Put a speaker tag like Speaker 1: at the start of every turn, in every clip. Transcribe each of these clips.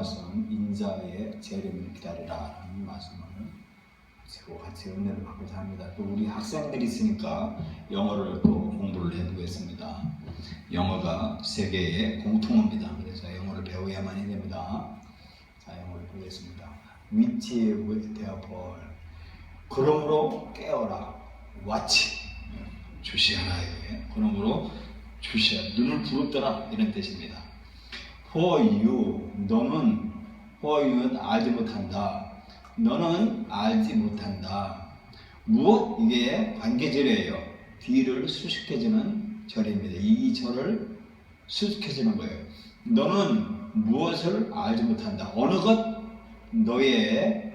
Speaker 1: 말씀, 인자의 재림을 기다리라 라는 말씀을 같이 은혜를 받고자 합니다. 또 우리 학생들이 있으니까 영어를 또 공부를 해보겠습니다. 영어가 세계의 공통어입니다. 그래서 영어를 배워야만 됩니다. 자, 영어를 보겠습니다. Which therefore, 그러므로 깨어라. Watch, 주시하라. 그러므로 주시하라. 눈을 부릅떠라. 이런 뜻입니다. For you, 너는 for you는 알지 못한다. 너는 알지 못한다. 무엇? 이게 관계절이에요. 뒤를 수식해주는 절입니다. 이 절을 수식해주는 거예요. 너는 무엇을 알지 못한다. 어느 것? 너의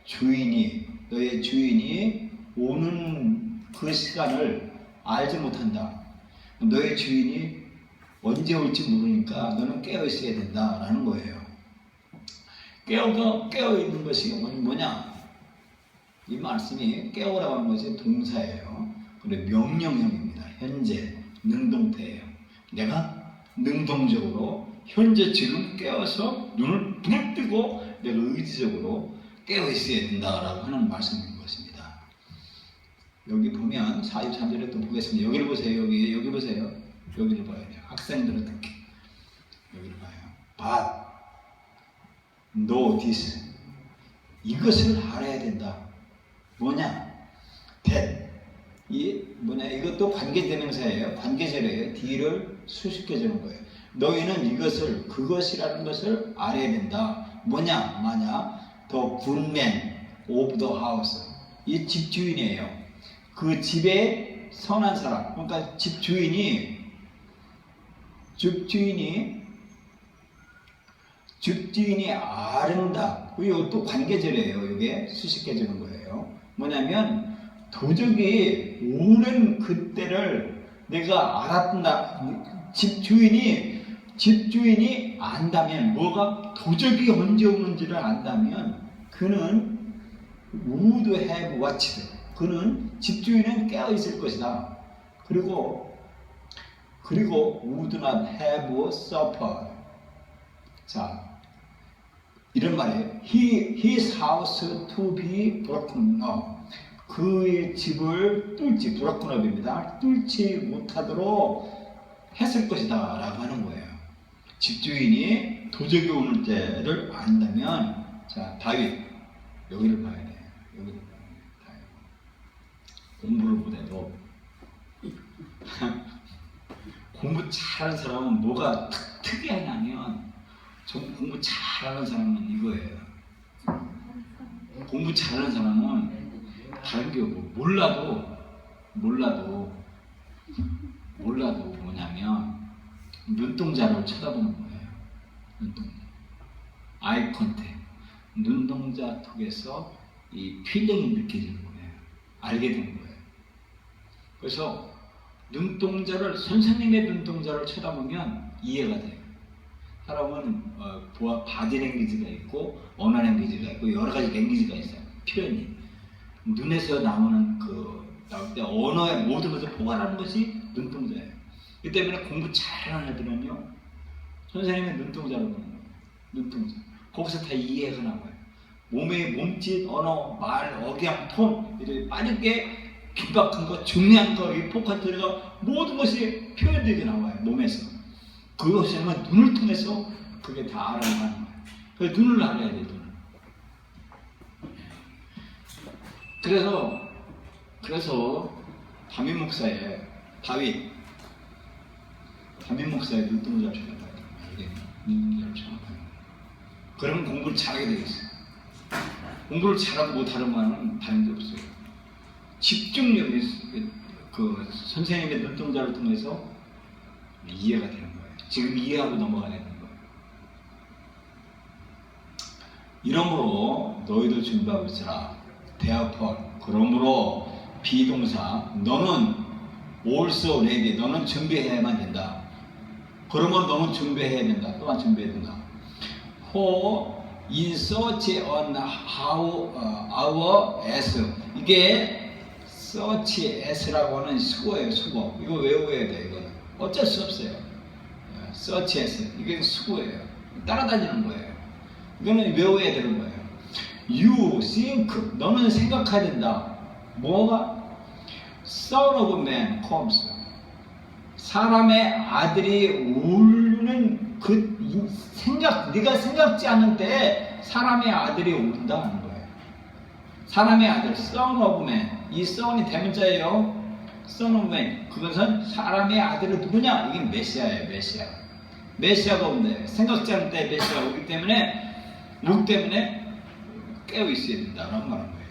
Speaker 1: 주인이 오는 그 시간을 알지 못한다. 너의 주인이 언제 올지 모르니까 너는 깨어 있어야 된다라는 거예요. 깨어 있는 것이 뭐냐? 이 말씀이 깨어라고 하는 것이 동사예요. 그리고 명령형입니다. 현재 능동태예요. 내가 능동적으로 현재 지금 깨어서 눈을 뜨고 내가 의지적으로 깨어 있어야 된다라고 하는 말씀인 것입니다. 여기 보면 43절에 또 보겠습니다. 여기를 보세요. 여기 보세요. 여기를 봐야 돼요. 학생들은 특히 여기를 봐요. But know this, 이것을 알아야 된다. 뭐냐? that, 이것도 관계대명사예요. 관계절이에요. D를 수식해주는 거예요. 너희는 그것이라는 것을 알아야 된다. 뭐냐? the good man of the house, 이 집주인이에요. 그 집의 선한 사람. 그러니까 집주인이 아른다. 이것도 관계절이에요. 이게 수식해주는 거예요. 뭐냐면 도적이 오는 그때를 내가 알았다. 집주인이 안다면, 뭐가 도적이 언제 오는지를 안다면 그는 would have watched, 그는 집주인은 깨어 있을 것이다. 그리고 would not have suffered. 자, 이런 말이에요. His house to be broken up. 그의 집을 broken up입니다. 뚫지 못하도록 했을 것이다 라고 하는 거예요. 집주인이 도적이 오는 때를 안다면, 자, 다윗, 여기를 봐야 돼요. 여기를 봐야 돼요. 공부를 못해도 공부 잘하는 사람은 뭐가 특이하냐면, 공부 잘하는 사람은 이거예요. 공부 잘하는 사람은 다른 게 몰라도 뭐냐면 눈동자를 쳐다보는 거예요. 눈동자, 아이 컨택, 눈동자 통해서 이 필링이 느껴지는 거예요. 알게 되는 거예요. 그래서 선생님의 눈동자를 쳐다보면 이해가 돼요. 사람은 바디 랭귀지가 있고 언어 랭귀지가 있고 여러 가지 랭귀지가 있어요. 표현이 눈에서 나올 때 언어의 모든 것을 포괄하는 것이 눈동자예요. 이 때문에 공부 잘하는 애들은요, 선생님의 눈동자를 보는 거예요. 눈동자. 거기서 다 이해가 나와요. 몸의 몸짓, 언어, 말, 억양, 톤, 이렇게 빠르게 긴박한 거, 중요한 거, 이 포커트가 모든 것이 표현되게 나와요. 몸에서. 그것은 눈을 통해서 그게 다 알아가는 거예요. 그래서 눈을 알아야 돼요. 눈을. 그래서 다윗 목사의 눈동자를 쳐다봐야 돼요. 이게 눈동자를 쳐다봐야 돼요. 그러면 공부를 잘하게 되겠어요. 공부를 잘하고 못하는 거는 다른 게 없어요. 집중력이 선생님의 눈동자를 통해서 이해가 되는 거예요. 지금 이해하고 넘어가야 되는 거예요. 이러므로 너희도 준비하고 있으라. therefore, 그러므로 비동사, 너는 also ready, 너는 준비해야만 된다. 그러므로 너는 준비해야 된다. 또한 준비해야 된다. for in such an hour as, 이게 such as라고 하는 수거예요. 수거. 이거 외워야 돼요. 이거는 어쩔 수 없어요. such as, 이게 수거예요. 따라다니는 거예요. 이거는 외워야 되는 거예요. You think, 너는 생각해야 된다. 뭐가? Son of man comes. 사람의 아들이 오는 그 생각, 네가 생각지 않는데 사람의 아들이 온다는 거예요. 사람의 아들, Son of man. 이 son이 대문자예요. Son of man. 그것은 사람의 아들은 누구냐? 이게 메시아예요, 메시아. 메시아가 온대. 생각지 않을 때 메시아가 오기 때문에 깨어 있어야 된다라고 말하는 거예요.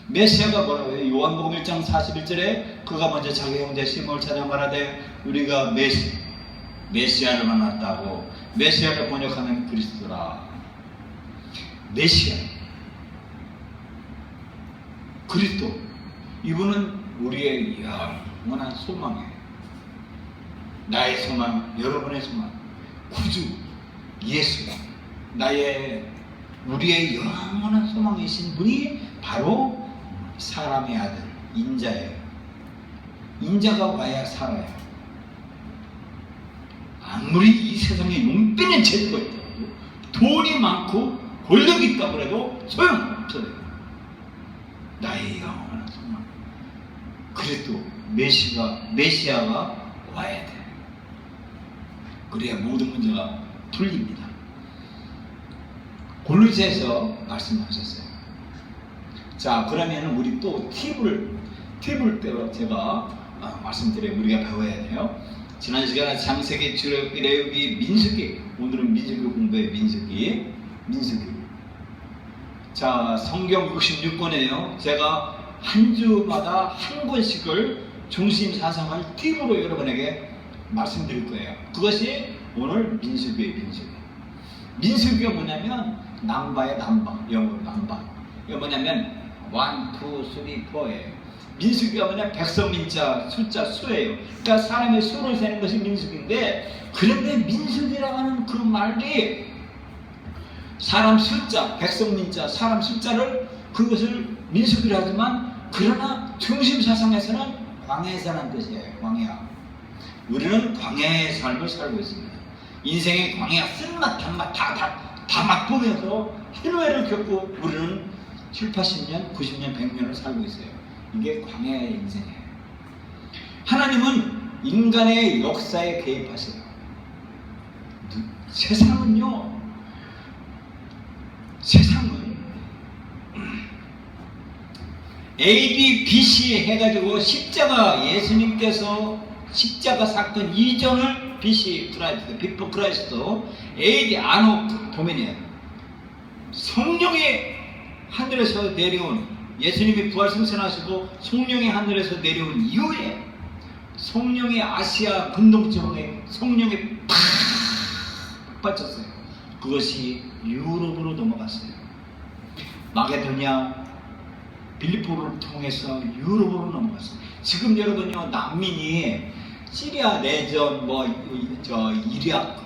Speaker 1: 메시아가 뭐라고 해요? 요한복음 1장 41절에 그가 먼저 자기 형제 시몬을 찾아 말하되 우리가 메시아를 만났다고. 메시아를 번역하면 그리스도라. 메시아, 그리스도, 이분은 우리의 영원한 소망이에요. 나의 소망, 여러분의 소망, 구주 예수, 우리의 영원한 소망이신 분이 바로 사람의 아들, 인자예요. 인자가 와야 살아요. 아무리 이 세상에 용병의 재주가 있다고 돈이 많고 권력이 있다고 해도 소용없어요. 나의 영원한 소망, 그래도 메시아가 와야 돼. 그래야 모든 문제가 풀립니다. 골로새에서 말씀하셨어요. 자, 그러면 우리 또 팁을 제가 말씀드려요. 우리가 배워야 돼요. 지난 시간에 창세기, 출애굽기, 레위기, 민수기. 오늘은 민수기 공부해요. 민수기. 자, 성경 66권이에요. 제가 한 주마다 한 권씩을 중심 사상을 팁으로 여러분에게 말씀드릴 거예요. 그것이 오늘 민수기예요. 민수기가 뭐냐면 남바의 남바, 영어로 남바. 이게 뭐냐면 1, 2, 3, 4예요. 민수기가 뭐냐? 백성민자, 숫자, 수예요. 그러니까 사람의 수를 세는 것이 민수기인데, 그런데 민수기라고 하는 그 말이 사람 숫자, 백성민자, 사람 숫자를 그것을 민수기라 하지만, 그러나 중심 사상에서는 광야에 사는 뜻이에요. 광야. 우리는 광야의 삶을 살고 있습니다. 인생의 광야, 쓴맛, 단맛 다 맛보면서 희노애를 겪고 우리는 7, 80년, 90년, 100년을 살고 있어요. 이게 광야의 인생이에요. 하나님은 인간의 역사에 개입하세요. 세상은 AD, BC 해가지고 예수님께서 십자가 사건 이전을 BC 크라이스트, 비포 크라이스트, AD 아노 도미니언. 성령이 하늘에서 내려온, 예수님이 부활 승천하시고 성령이 하늘에서 내려온 이후에 성령이 아시아 근동지방에 성령이 팍 빠졌어요. 그것이 유럽으로 넘어갔어요. 마게도냐, 빌립보를 통해서 유럽으로 넘어갔어요. 지금 여러분요, 난민이 시리아 내전,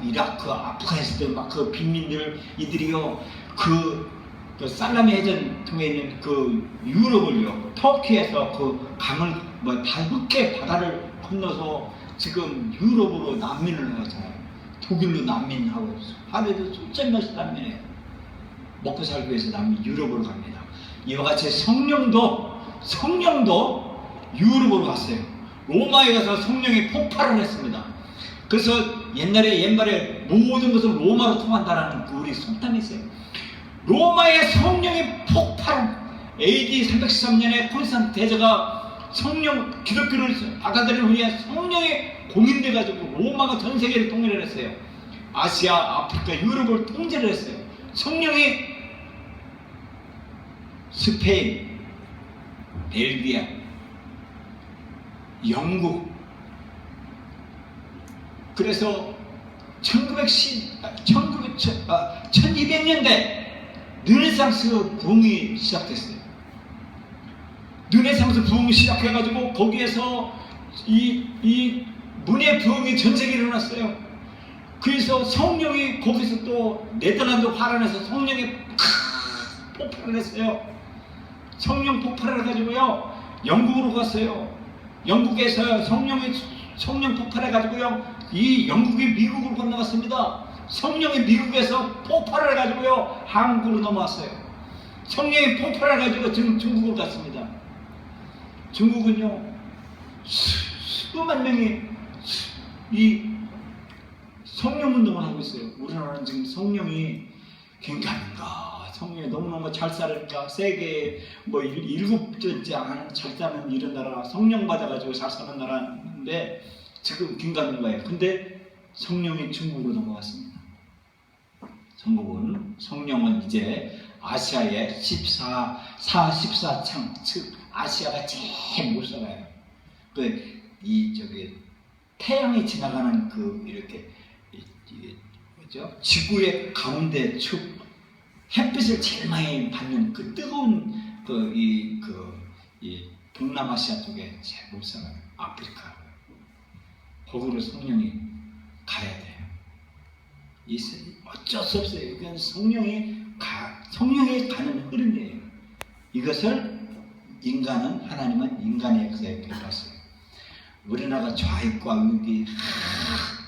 Speaker 1: 이라크, 아프가니스탄 그 빈민들 이들이요, 그 살라미 해전 통해 있는 그 유럽을요, 터키에서 그 강을 다섯 바다를 건너서 지금 유럽으로 난민을 하잖아요. 독일로 난민하고 하루에도 수천 명씩 난민해요. 먹고 살기 위해서 유럽으로 갑니다. 이와 같이 성령도 유럽으로 갔어요. 로마에 가서 성령이 폭발을 했습니다. 그래서 옛말에 모든 것을 로마로 통한다라는 그 우리 속담이 있어요. 로마의 성령이 폭발. AD 313년에 콘스탄틴 대제가 기독교를 받아들인 후에 성령이 공인돼가지고 로마가 전 세계를 통일을 했어요. 아시아, 아프리카, 유럽을 통제를 했어요. 성령이 스페인, 벨기에, 영국. 그래서 1200년대 르네상스 부흥이 시작됐어요. 르네상스 부흥이 시작해가지고 거기에서 이 문예 부흥이 전 세계에 일어났어요. 그래서 성령이 거기서 또 네덜란드 화란에서 성령이 폭발을 했어요. 성령 폭발을 해가지고요, 영국으로 갔어요. 영국에서 성령 폭발해가지고요, 이 영국이 미국으로 건너갔습니다. 성령이 미국에서 폭발을 해가지고요 한국으로 넘어왔어요. 성령이 폭발을 해가지고 지금 중국으로 갔습니다. 중국은요 수만 명이 이 성령 운동을 하고 있어요. 우리나라는 지금 성령이 굉장한가, 성령이 너무너무 잘 사니까 세계에 뭐 7번째 잘 사는 이런 나라, 성령 받아가지고 잘 사는 나라인데 지금 긴가민가예요. 근데 성령이 중국으로 넘어갔습니다. 성령은 이제 아시아의 14창, 즉 아시아가 제일 못 살아요. 태양이 지나가는 이렇게 뭐죠? 지구의 가운데 축, 햇빛을 제일 많이 받는 뜨거운 이 동남아시아 쪽에 제일 못 살아요. 아프리카. 거기로 성령이 가야 돼요. 어쩔 수 없어요. 이건 성령이 가는 흐름이에요. 이것을 하나님은 인간의 역사에 개입했어요. 우리나라가 좌익과 우익이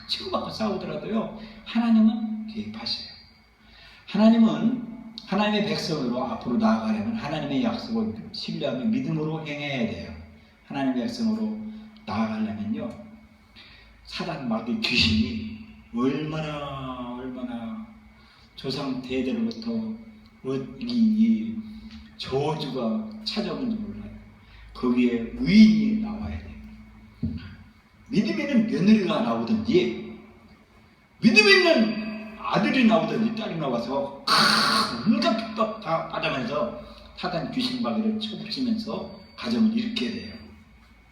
Speaker 1: 치고받고 싸우더라도요, 하나님은 개입하셔요. 하나님은 하나님의 백성으로 앞으로 나아가려면 하나님의 약속을 신뢰하며 믿음으로 행해야 돼요. 하나님의 백성으로 나아가려면요, 사단 마귀 귀신이 얼마나 조상 대대로부터 이 저주가 찾아오는지 몰라요. 거기에 의인이 나와야 돼요. 믿음 있는 며느리가 나오든지, 믿음 있는 아들이 나오든지 딸이 나와서 온갖 핍박 다 받으면서 사단 귀신 마귀를 쳐부치면서 가정을 일으켜야 돼요.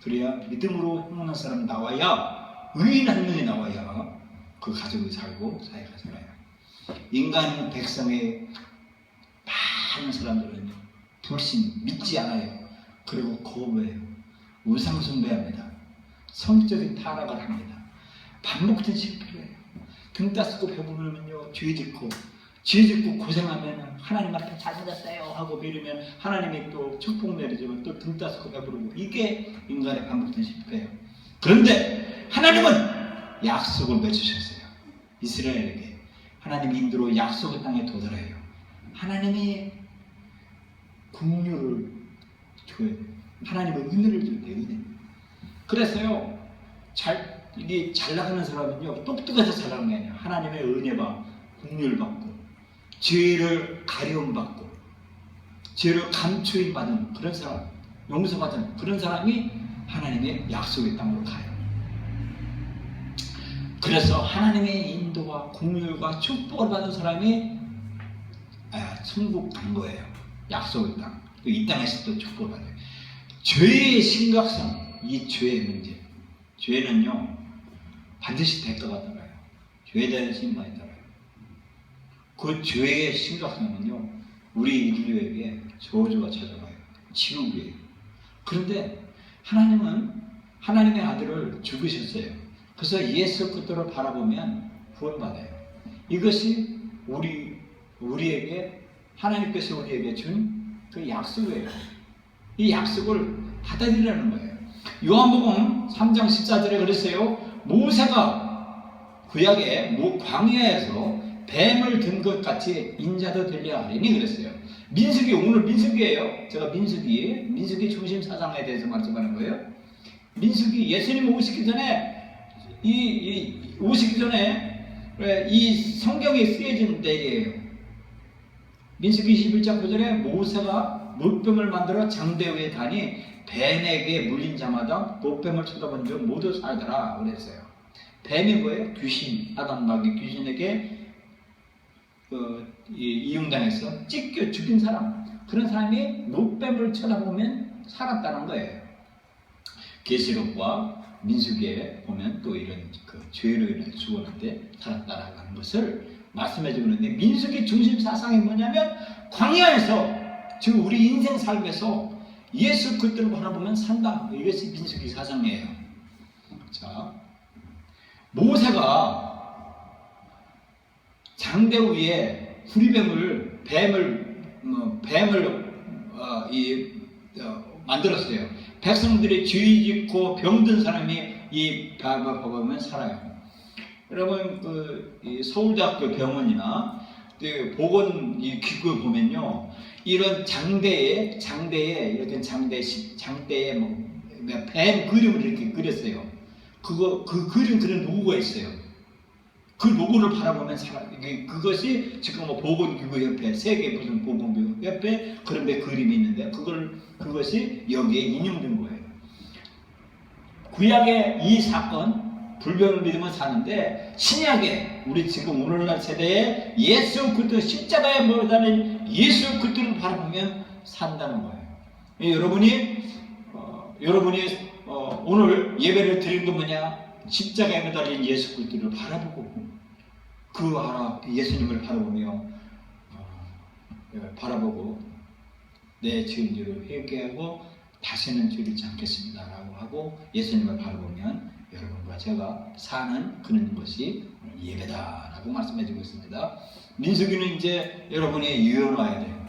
Speaker 1: 그래야 믿음으로 행하는 사람이 나와야, 의인 한 명이 나와야 그 가족이 살고 사회가 살아요. 인간 백성의 많은 사람들은 불신, 믿지 않아요. 그리고 거부해요. 우상숭배합니다. 성적인 타락을 합니다. 반복된 실패예요. 등 따스고 배부르면요 죄 짓고 고생하면 하나님 앞에 잘 찾았어요 하고 빌으면 하나님이 또 축복 내리지만 또 등 따스고 배부르고, 이게 인간의 반복된 실패예요. 그런데 하나님은 약속을 맺으셨어요. 이스라엘에게 하나님의 인도로 약속의 땅에 도달해요. 하나님이 긍휼을 줘야 돼요. 하나님의 은혜를 줘야 돼요. 은혜. 그래서요, 이게 잘 나가는 사람은요, 똑똑해서 잘 나가는 게 아니에요. 하나님의 은혜와 긍휼 받고, 죄를 가려움받고, 죄를 감추임 받은 그런 사람, 용서받은 그런 사람이 하나님의 약속의 땅으로 가요. 그래서 하나님의 인도와 긍휼과 축복을 받은 사람이 천국 간 거예요. 약속의 땅. 이 땅에서 또 축복을 받아요. 죄의 심각성, 이 죄의 문제. 죄는요, 반드시 대가가 따라요. 죄에 대한 심판이 따라요. 그 죄의 심각성은요, 우리 인류에게 저주가 찾아와요. 지옥이에요. 그런데 하나님은 하나님의 아들을 죽으셨어요. 그래서 예수 그리스도를 바라보면 구원받아요. 이것이 우리에게 하나님께서 우리에게 준 그 약속이에요. 이 약속을 받아들이라는 거예요. 요한복음 3장 14절에 그랬어요. 모세가 구약의 광야에서 뱀을 든 것 같이 인자도 되려 하리니 그랬어요. 민수기, 오늘 민수기예요. 제가 민수기 중심 사상에 대해서 말씀하는 거예요. 민수기, 예수님 오시기 전에 이 성경에 쓰여진 때예요. 민수기 21장 9절에 모세가 물병을 만들어 장대 위에 다니 뱀에게 물린 자마다 노뱀을 쳐다본 줄 모두 살더라 그랬어요. 뱀이 뭐예요? 귀신, 아담 마귀 귀신에게 이용당해서 찢겨 죽인 사람, 그런 사람이 노뱀을 쳐다보면 살았다는 거예요. 계시록과 민수기에 보면 또 이런 죄로 인해 죽었는데 살았다라는 것을 말씀해 주는데, 민수기 중심 사상이 뭐냐면 광야에서, 지금 우리 인생 삶에서 예수 그리스도를 바라보면 산다. 이것이 민수기 사상이에요. 자, 모세가 장대 위에 뱀을 만들었어요. 백성들이 죄 짓고 병든 사람이 이 뱀을 보면 살아요. 여러분 이 서울대학교 병원이나 보건 이 기구에 보면요, 이런 장대에 이렇게 장대에 뱀 그림을 이렇게 그렸어요. 그 그림 그런 로고가 있어요. 그 로고를 바라보면 그것이 지금 보건기구협회, 세계 무슨 보건기구협회 그런 데 그림이 있는데 그것이 여기에 인용된 거예요. 구약의 이 사건, 불변을 믿으면 사는데, 신약에 우리 지금 오늘날 세대에 예수 그리스도 십자가에 못 달린 예수 그리스도를 바라보면 산다는 거예요. 여러분이 오늘 예배를 드린 게 뭐냐? 십자가에 매달린 예수 그리스도를 바라보고 예수님을 바라보고 내 죄인들을 회개하고 다시는 죄를 짓지 않겠습니다라고 하고 예수님을 바라보면 여러분과 제가 사는 그런 것이 예배다라고 말씀해주고 있습니다. 민수기는 이제 여러분이 유연해야 돼요.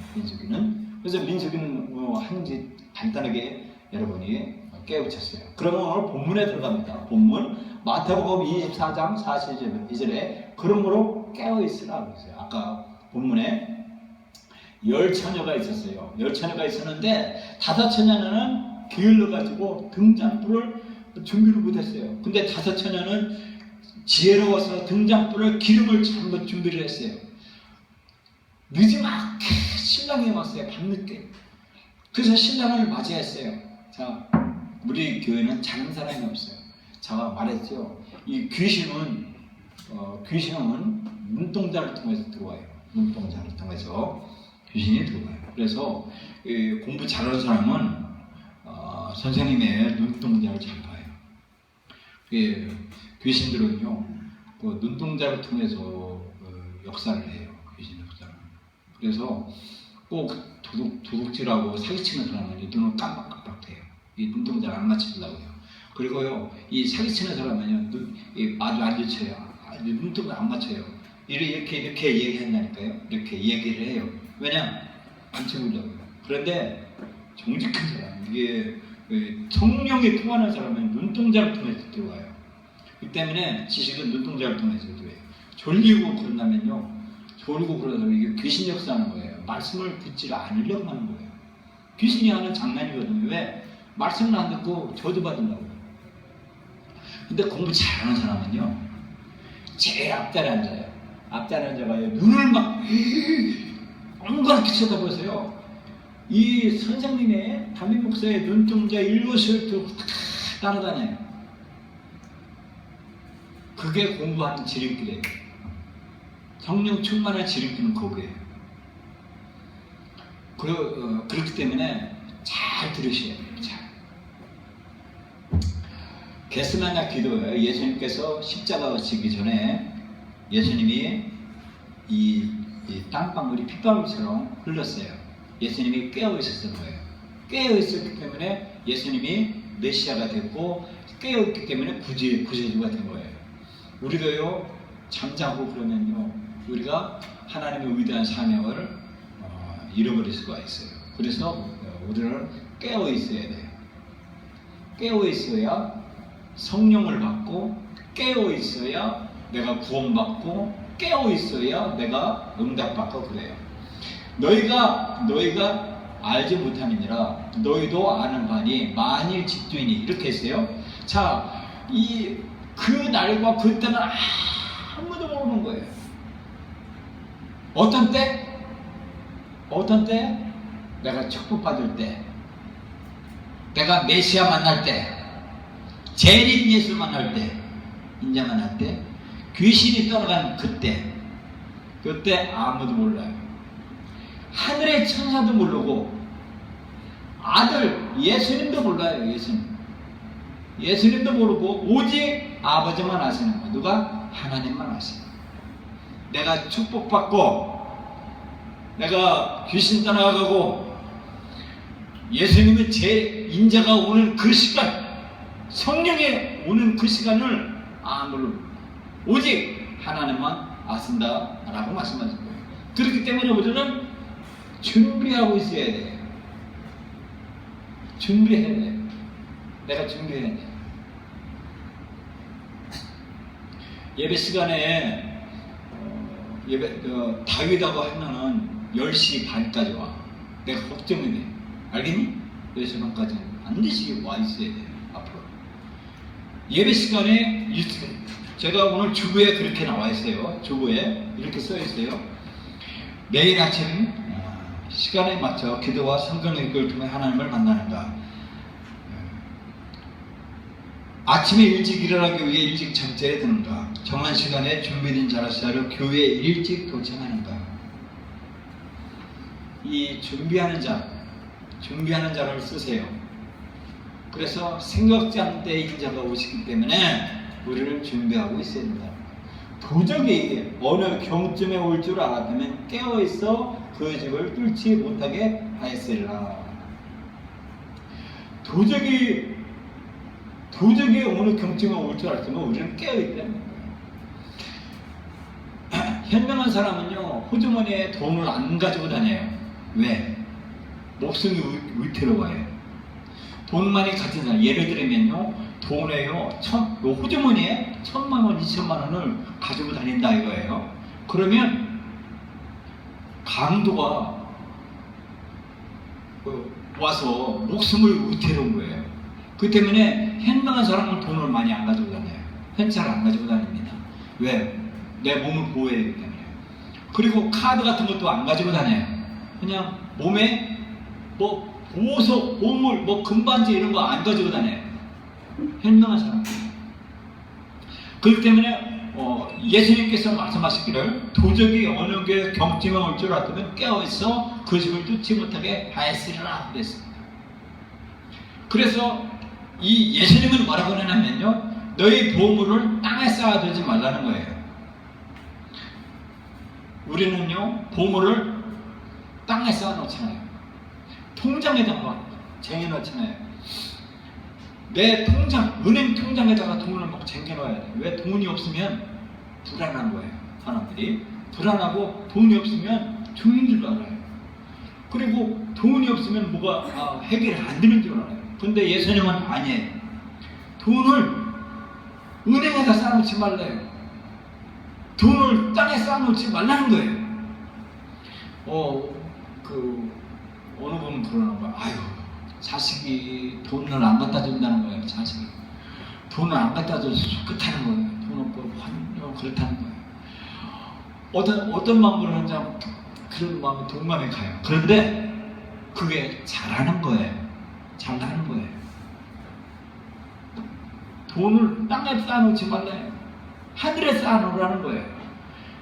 Speaker 1: 그래서 민수기는 한지 간단하게 여러분이 깨우쳤어요. 그러면 오늘 본문에 들어갑니다. 본문 마태복음 24장 42절에 그러므로 깨어있으라 그랬어요. 아까 본문에 10처녀가 있었어요. 10처녀가 있었는데 5처녀는 게을러가지고 등잔불을 준비를 못했어요. 근데 5처녀는 지혜로워서 등잔불을 기름을 잘못 준비를 했어요. 늦지막히 신랑이 왔어요. 밤늦게. 그래서 신랑을 맞이했어요. 자, 우리 교회는 작은 사람이 없어요. 제가 말했죠. 이 귀신은 눈동자를 통해서 들어와요. 눈동자를 통해서 귀신이 들어와요. 그래서 공부 잘하는 사람은 선생님의 눈동자를 잘 봐요. 귀신들은요, 그 눈동자를 통해서 역사를 해요. 귀신 역사를. 그래서 꼭 도둑질하고 사기치는 사람은 눈을 깜빡깜빡해요. 이 눈동자를 안 맞추려고 해요. 그리고요, 이 사기치는 사람은요, 아주 안 좋쳐요. 눈동자 안 맞춰요. 이렇게 얘기한다니까요. 이렇게 얘기를 해요. 왜냐? 안 채우려고요. 그런데 정직한 사람, 이게 성령이 통하는 사람은 눈동자를 통해서 들어와요. 그 때문에 지식은 눈동자를 통해서 들어와요. 졸리고 그러다면 이게 귀신 역사하는 거예요. 말씀을 듣지 않으려고 하는 거예요. 귀신이 하는 장난이거든요. 왜? 말씀을 안 듣고 저주 받으려고요. 근데 공부 잘하는 사람은요, 제일 앞자리에 앉아요. 앞자리에 앉아가요. 눈을 막 엉거랗게 쳐다보세요. 이 선생님의 담임 목사의 눈동자 일거수를 들고 따라다녀요. 그게 공부하는 지름길이에요. 성령 충만한 지름길은 그거예요. 그렇기 때문에 잘 들으셔야 돼요. 잘. 겟세마네 기도예요. 예수님께서 십자가 지기 전에 예수님이 이 땅방울이 핏방울처럼 흘렀어요. 예수님이 깨어 있었던 거예요. 깨어 있었기 때문에 예수님이 메시아가 됐고, 깨어 있기 때문에 구세주가 된 거예요. 우리도요, 잠자고 그러면요, 우리가 하나님의 위대한 사명을 잃어버릴 수가 있어요. 그래서 우리는 깨어 있어야 돼요. 깨어 있어야 성령을 받고, 깨어 있어야 내가 구원받고, 깨어 있어야 내가 응답받고 그래요. 너희가 알지 못함이니라 너희도 아는 바니 만일 집주인이 이렇게 했어요. 자, 그 날과 그 때는 아무도 모르는 거예요. 어떤 때? 내가 축복받을 때, 내가 메시아 만날 때, 재림 예수 만날 때, 인자 만날 때, 귀신이 떠나간 그때 아무도 몰라요. 하늘의 천사도 모르고, 아들 예수님도 몰라요. 예수님도 모르고, 오직 아버지만 아시는 거예요. 누가? 하나님만 아시는 거예요. 내가 축복받고, 내가 귀신 떠나가고, 예수님은 제 인자가 오는 그 시간, 성령이 오는 그 시간을 아무도 오직 하나님만 아신다 라고 말씀하신 거예요. 그렇기 때문에 우리는 준비하고 있어야 돼요. 준비해야 돼요. 내가 준비해야 돼요. 예배 시간에 다윗하고 하면은 10시 반까지 와. 내가 걱정이 돼. 알겠니? 10시 반까지 반드시 와 있어야 돼. 앞으로. 예배 시간에 제가 오늘 주부에 그렇게 나와 있어요. 주부에 이렇게 써 있어요. 매일 아침 시간에 맞춰 기도와 성경 읽기를 통해 하나님을 만나는가. 아침에 일찍 일어나기 위해 일찍 잠자리에 드는가. 정한 시간에 준비된 자를 따라 교회에 일찍 도착하는가. 이 준비하는 자를 쓰세요. 그래서 생각지 않은 때에 인자가 오시기 때문에 우리는 준비하고 있어야 된다. 도적이 어느 경쯤에 올 줄 알았다면 깨어있어 그 집을 뚫지 못하게 하였으리라. 도적이 어느 경쯤에 올 줄 알았다면 우리는 깨어있다는 거예요. 현명한 사람은요, 호주머니에 돈을 안 가지고 다녀요. 왜? 목숨이 위태로워요. 돈 많이 가진 사람, 예를 들면요, 돈에요, 호주머니에 1,000만원, 2,000만원을 가지고 다닌다 이거예요. 그러면 강도가 와서 목숨을 위태로운 거예요. 그 때문에 현명한 사람은 돈을 많이 안 가지고 다녀요. 현찰을 안 가지고 다닙니다. 왜? 내 몸을 보호해야 되기 때문에. 그리고 카드 같은 것도 안 가지고 다녀요. 그냥 몸에 보석, 보물, 금반지 이런 거 안 가지고 다녀요. 현명한 사람. 그렇기 때문에 예수님께서 말씀하시기를 도적이 어느 게 경증에 올 줄 알았다면 깨어있어 그 집을 뚫지 못하게 하였으리라 그랬습니다. 그래서 이 예수님은 뭐라고 하냐면요, 너희 보물을 땅에 쌓아두지 말라는 거예요. 우리는요, 보물을 땅에 쌓아놓잖아요. 통장에다가 쟁여놓잖아요. 내 통장, 은행 통장에다가 돈을 막 쟁여놔야 돼. 왜? 돈이 없으면 불안한 거예요. 사람들이 불안하고, 돈이 없으면 죽는 줄 알아요. 그리고 돈이 없으면 뭐가 해결이 안 되는 줄 알아요. 근데 예수님은 아니에요. 돈을 은행에다 쌓아놓지 말래요. 돈을 땅에 쌓아놓지 말라는 거예요. 어느 분은 그러는 거야. 아유, 자식이 돈을 안 갖다 준다는 거예요. 자식이 돈을 안 갖다 줘서 좋다는 거예요. 돈 없고 그렇다는 거예요. 어떤 마음으로 하는지 그런 마음이 동감이 가요. 그런데 그게 잘하는 거예요. 잘하는 거예요. 돈을 땅에 쌓아놓지 말래요. 하늘에 쌓아놓으라는 거예요.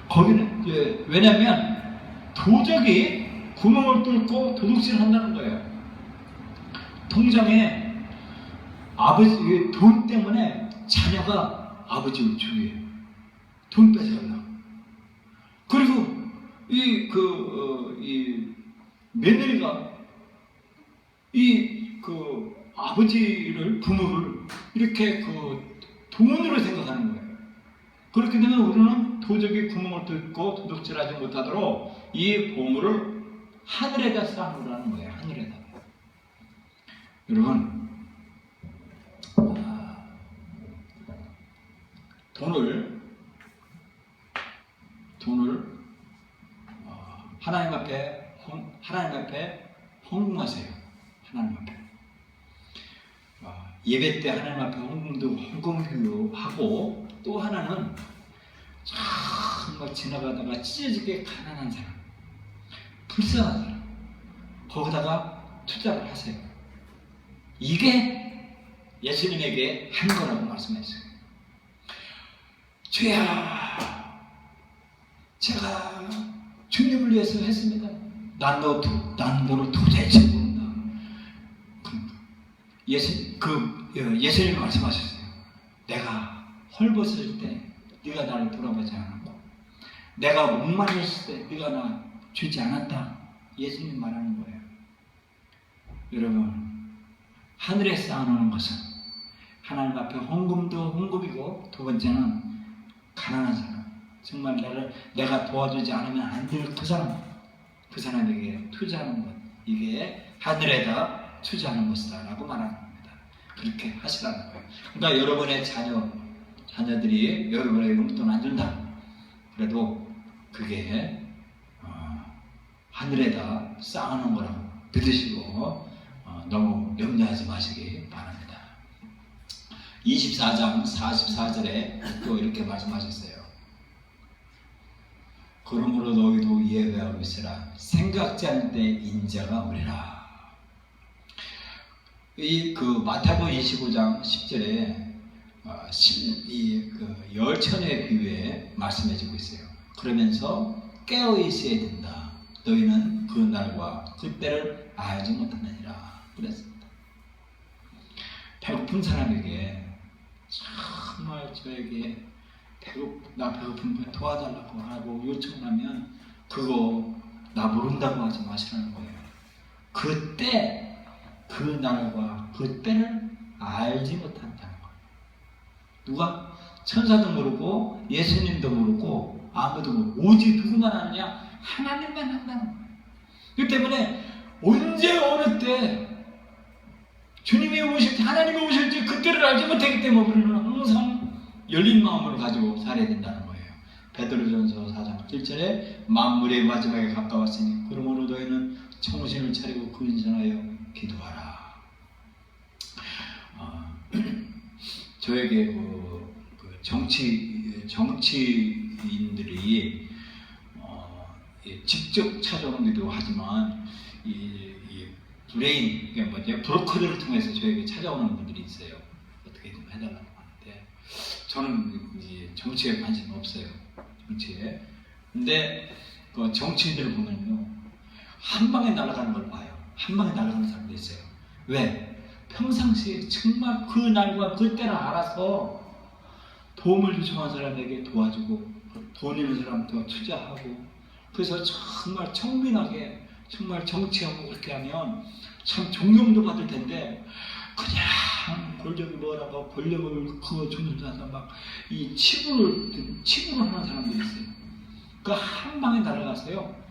Speaker 1: 거기는 왜냐하면 도적이 구멍을 뚫고 도둑질을 한다는 거예요. 통장에 아버지 돈 때문에 자녀가 아버지를 죽여요. 돈 뺏어간다고. 그리고 이 며느리가 아버지를, 부모를 이렇게 돈으로 생각하는 거예요. 그렇기 때문에 우리는 도적이 구멍을 뚫고 도둑질하지 못하도록 이 보물을 하늘에다 쌓아놓으라는 거예요. 하늘에다. 여러분, 돈을 하나님 앞에 헌금하세요. 하나님 앞에. 예배 때 하나님 앞에 헌금도 하고, 또 하나는 정말 지나가다가 찢어지게 가난한 사람, 불쌍한 사람, 거기다가 투자를 하세요. 이게 예수님에게 한 거라고 말씀했어요. 주야, 제가 주님을 위해서 했습니다. 난 너를 도대체 모른다. 예수님이 말씀하셨어요. 내가 헐벗을 때 네가 나를 돌아보지 않았고, 내가 목마르실 때 네가 나 주지 않았다. 예수님 말하는 거예요. 여러분, 하늘에 쌓아놓는 것은 하나님 앞에 헌금도 헌금이고, 두 번째는 가난한 사람, 정말 내가 도와주지 않으면 안 될 그 사람에게 투자하는 것, 이게 하늘에다 투자하는 것이다 라고 말하는 겁니다. 그렇게 하시라는 거예요. 그러니까 여러분의 자녀, 자녀들이 여러분에게 용돈 안 준다. 그래도 그게 하늘에다 쌓아놓은 거라고 믿으시고 너무 염려하지 마시기 바랍니다. 24장 44절에 또 이렇게 말씀하셨어요. 그러므로 너희도 예배하고 있으라. 생각지 않을 때 인자가 오리라. 마태복음 25장 10절에 열처녀의 비유에 말씀해주고 있어요. 그러면서 깨어 있어야 된다. 너희는 그 날과 그 때를 알지 못하느니라 그랬습니다. 배고픈 사람에게 정말 저에게 나 배고픈데 도와달라고 하고 요청하면 그거 나 모른다고 하지 마시라는 거예요. 그때 그 날과 그 때를 알지 못한다는 거예요. 누가? 천사도 모르고 예수님도 모르고 아무도 모르고 오직 누구만 아느냐? 하나님만 한다는 거예요. 그 때문에 언제 어느 때 주님이 오실지 하나님이 오실지 그때를 알지 못하기 때문에 우리는 항상 열린 마음으로 가지고 살아야 된다는 거예요. 베드로전서 4장 1절에 만물의 마지막에 가까웠으니 그러므로 너희는 정신을 차리고 근신하여 기도하라. 저에게 정치인들이 직접 찾아오기도 하지만 브로커들을 통해서 저에게 찾아오는 분들이 있어요. 어떻게 좀 해달라고 하는데 저는 정치에 관심 없어요. 정치에. 근데 그 정치인들을 보면요 한 방에 날아가는 걸 봐요. 한 방에 날아가는 사람도 있어요. 왜? 평상시에 정말 그 날과 그 때를 알아서 도움을 요청한 사람에게 도와주고 돈 있는 사람한테 투자하고 그래서 정말 청민하게 정말 정치하고 그렇게 하면 참 존경도 받을 텐데 그냥 권력이 뭐라고 권력을 그거 주면서 막 이 치부를 하는 사람들이 있어요. 그 한 방에 날아가서요